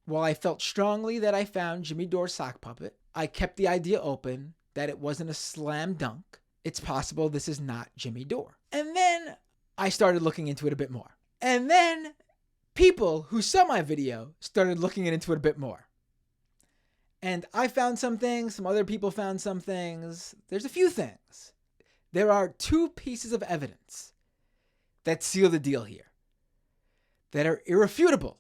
While I felt strongly that I found Jimmy Dore's sock puppet, I kept the idea open that it wasn't a slam dunk. It's possible this is not Jimmy Dore. And then I started looking into it a bit more. And then people who saw my video started looking into it a bit more. And I found some things, some other people found some things. There's a few things. There are 2 pieces of evidence that seal the deal here, that are irrefutable,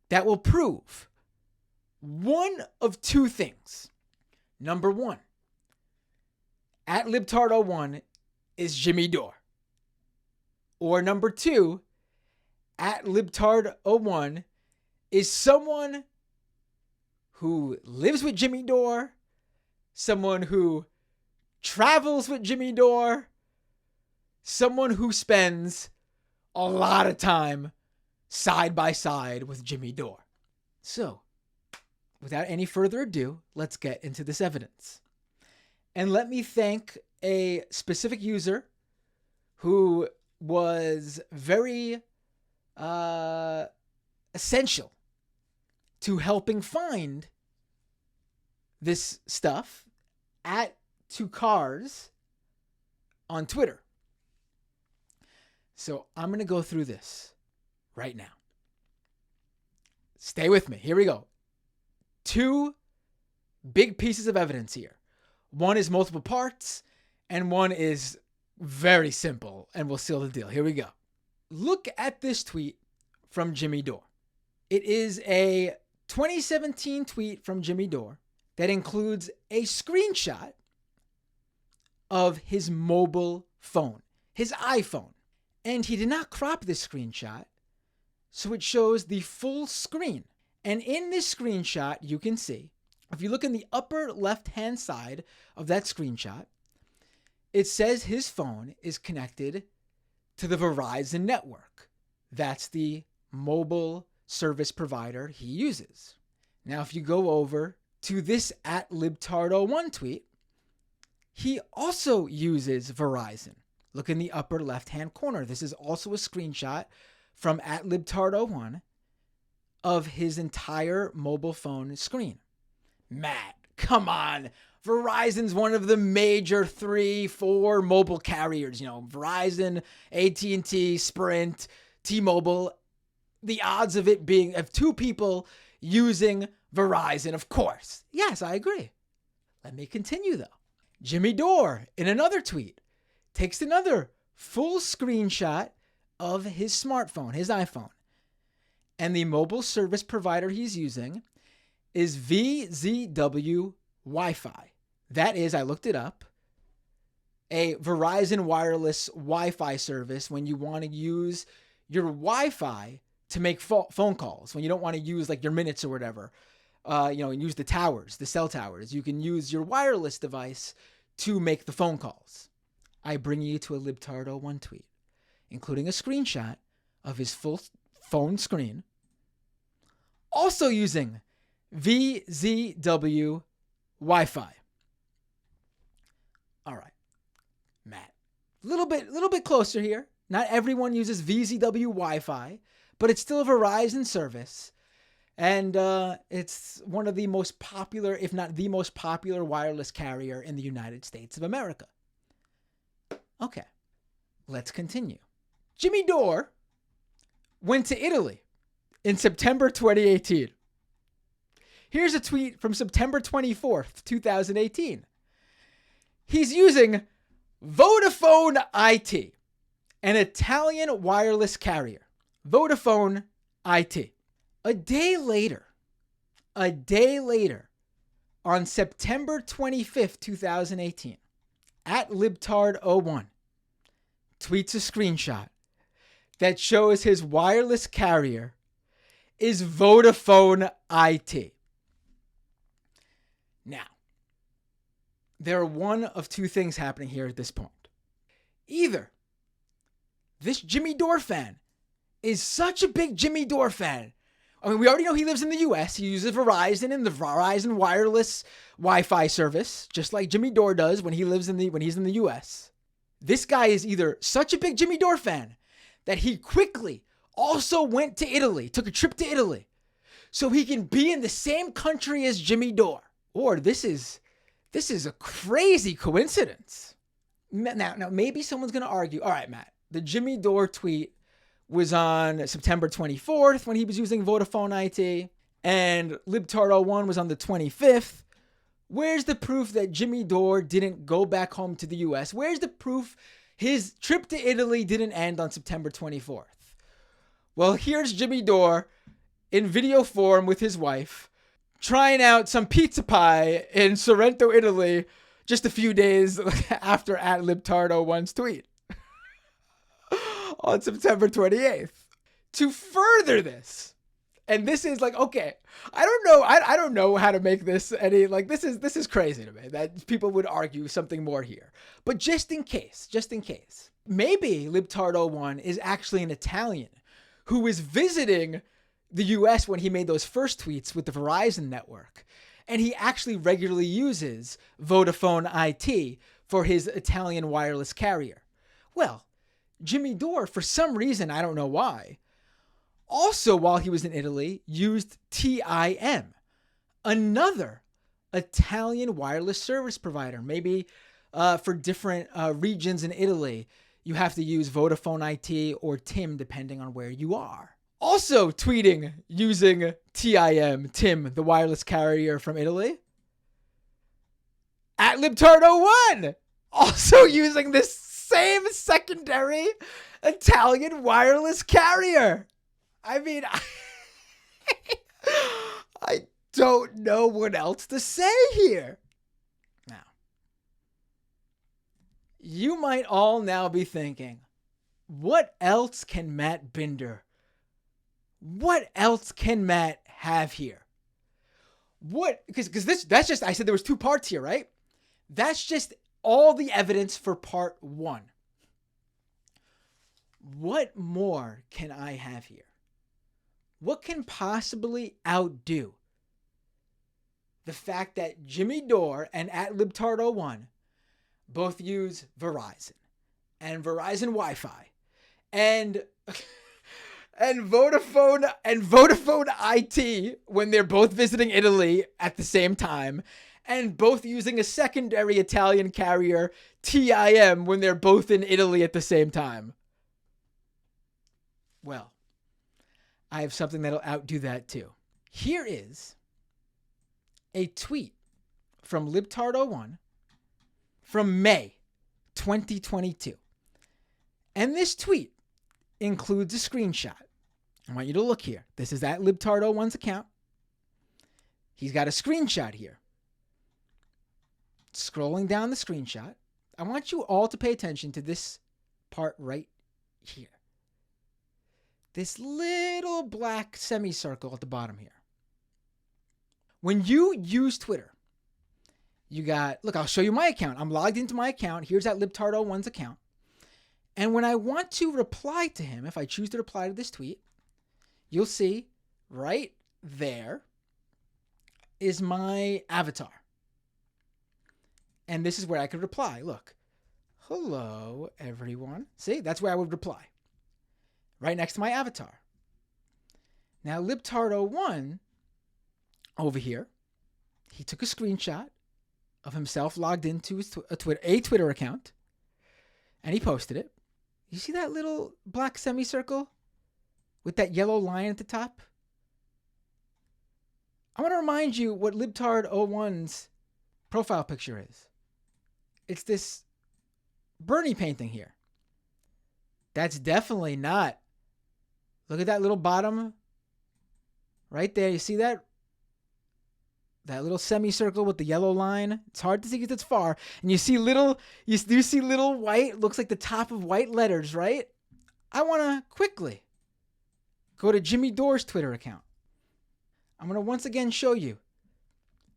that will prove one of 2 things. Number 1, @libtard01 is Jimmy Dore. Or number 2, @libtard01 is someone who lives with Jimmy Dore, someone who travels with Jimmy Dore, someone who spends a lot of time side by side with Jimmy Dore. So, without any further ado, let's get into this evidence. And let me thank a specific user who was very essential to helping find this stuff at 2Cars on Twitter. So I'm going to go through this right now. Stay with me. Here we go. 2 big pieces of evidence here. One is multiple parts, and one is very simple, and we'll seal the deal. Here we go. Look at this tweet from Jimmy Dore. It is a 2017 tweet from Jimmy Dore that includes a screenshot of his mobile phone, his iPhone. And he did not crop this screenshot, so it shows the full screen. And in this screenshot, you can see, if you look in the upper left-hand side of that screenshot, it says his phone is connected to the Verizon network. That's the mobile service provider he uses. Now, if you go over to this @libtard01 tweet, he also uses Verizon. Look in the upper left-hand corner. This is also a screenshot from @libtard01 of his entire mobile phone screen. Matt, come on. Verizon's one of the major 3-4 mobile carriers. Verizon, AT&T, Sprint, T-Mobile. The odds of it being of 2 people using Verizon, of course. Yes, I agree. Let me continue, though. Jimmy Dore, in another tweet, takes another full screenshot of his smartphone, his iPhone. And the mobile service provider he's using is VZW Wi-Fi. That is, I looked it up, a Verizon wireless Wi-Fi service when you want to use your Wi-Fi to make phone calls, when you don't want to use like your minutes or whatever, and use the towers, the cell towers. You can use your wireless device to make the phone calls. I bring you to a libtard01 tweet, including a screenshot of his full phone screen, also using VZW Wi-Fi. All right, Matt, a little bit closer here. Not everyone uses VZW Wi-Fi, but it's still a Verizon service. And it's one of the most popular, if not the most popular wireless carrier in the United States of America. Okay, let's continue. Jimmy Dore went to Italy in September 2018. Here's a tweet from September 24th, 2018. He's using Vodafone IT, an Italian wireless carrier. Vodafone IT. A day later, on September 25th, 2018, @libtard01 tweets a screenshot that shows his wireless carrier is Vodafone IT. Now, there are one of 2 things happening here at this point. Either this Jimmy Dore fan is such a big Jimmy Dore fan. I mean, we already know he lives in the U.S. He uses Verizon and the Verizon wireless Wi-Fi service, just like Jimmy Dore does when he's in the U.S. This guy is either such a big Jimmy Dore fan that he quickly also went to Italy, took a trip to Italy so he can be in the same country as Jimmy Dore. Or this is a crazy coincidence. Now maybe someone's going to argue, all right, Matt, the Jimmy Dore tweet was on September 24th when he was using Vodafone IT, and libtard01 was on the 25th. Where's the proof that Jimmy Dore didn't go back home to the US? Where's the proof his trip to Italy didn't end on September 24th? Well, here's Jimmy Dore in video form with his wife, trying out some pizza pie in Sorrento, Italy, just a few days after @libtard01's tweet on September 28th. To further this, and this is like, okay, I don't know how to make this any, like, this is crazy to me that people would argue something more here. But just in case, maybe libtard01 is actually an Italian who was visiting the US when he made those first tweets with the Verizon network. And he actually regularly uses Vodafone IT for his Italian wireless carrier. Well, Jimmy Dore, for some reason, I don't know why, also while he was in Italy, used TIM, another Italian wireless service provider. Maybe for different regions in Italy, you have to use Vodafone IT or TIM depending on where you are. Also tweeting using TIM, the wireless carrier from Italy, @libtard01, also using this same secondary Italian wireless carrier. I mean, I don't know what else to say here. Now, you might all now be thinking, what else can Matt Binder? What else can Matt have here? What? Because that's just, I said there was 2 parts here, right? That's just all the evidence for part 1. What more can I have here? What can possibly outdo the fact that Jimmy Dore and @libtard01 both use Verizon and Verizon Wi-Fi and Vodafone IT when they're both visiting Italy at the same time, and both using a secondary Italian carrier, TIM, when they're both in Italy at the same time? Well, I have something that'll outdo that too. Here is a tweet from libtard01 from May 2022. And this tweet includes a screenshot. I want you to look here. This is @libtard01's account. He's got a screenshot here. Scrolling down the screenshot, I want you all to pay attention to this part right here. This little black semicircle at the bottom here. When you use Twitter, you got, look, I'll show you my account. I'm logged into my account. Here's @libtard01's account. And when I want to reply to him, if I choose to reply to this tweet, you'll see right there is my avatar. And this is where I could reply. Look, hello, everyone. See, that's where I would reply. Right next to my avatar. Now, libtard01 over here, he took a screenshot of himself logged into his Twitter account, and he posted it. You see that little black semicircle with that yellow line at the top? I want to remind you what libtard01's profile picture is. It's this Bernie painting here. That's definitely not. Look at that little bottom right there. You see that? That little semicircle with the yellow line. It's hard to see because it's far. And you see little white, looks like the top of white letters, right? I want to quickly go to Jimmy Dore's Twitter account. I'm going to once again show you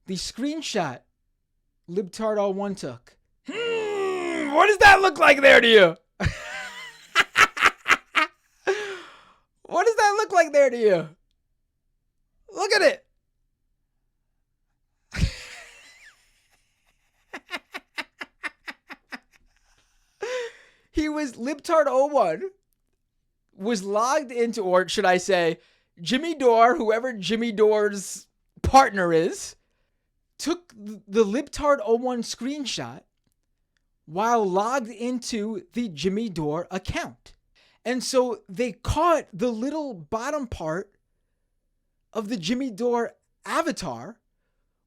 the screenshot libtard01 took. What does that look like there to you? What does that look like there to you? Look at it. Libtard01 was logged into, or should I say, Jimmy Dore, whoever Jimmy Dore's partner is, took the libtard01 screenshot while logged into the Jimmy Dore account. And so they caught the little bottom part of the Jimmy Dore avatar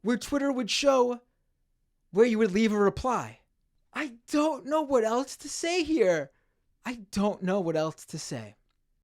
where Twitter would show where you would leave a reply. I don't know what else to say here. I don't know what else to say.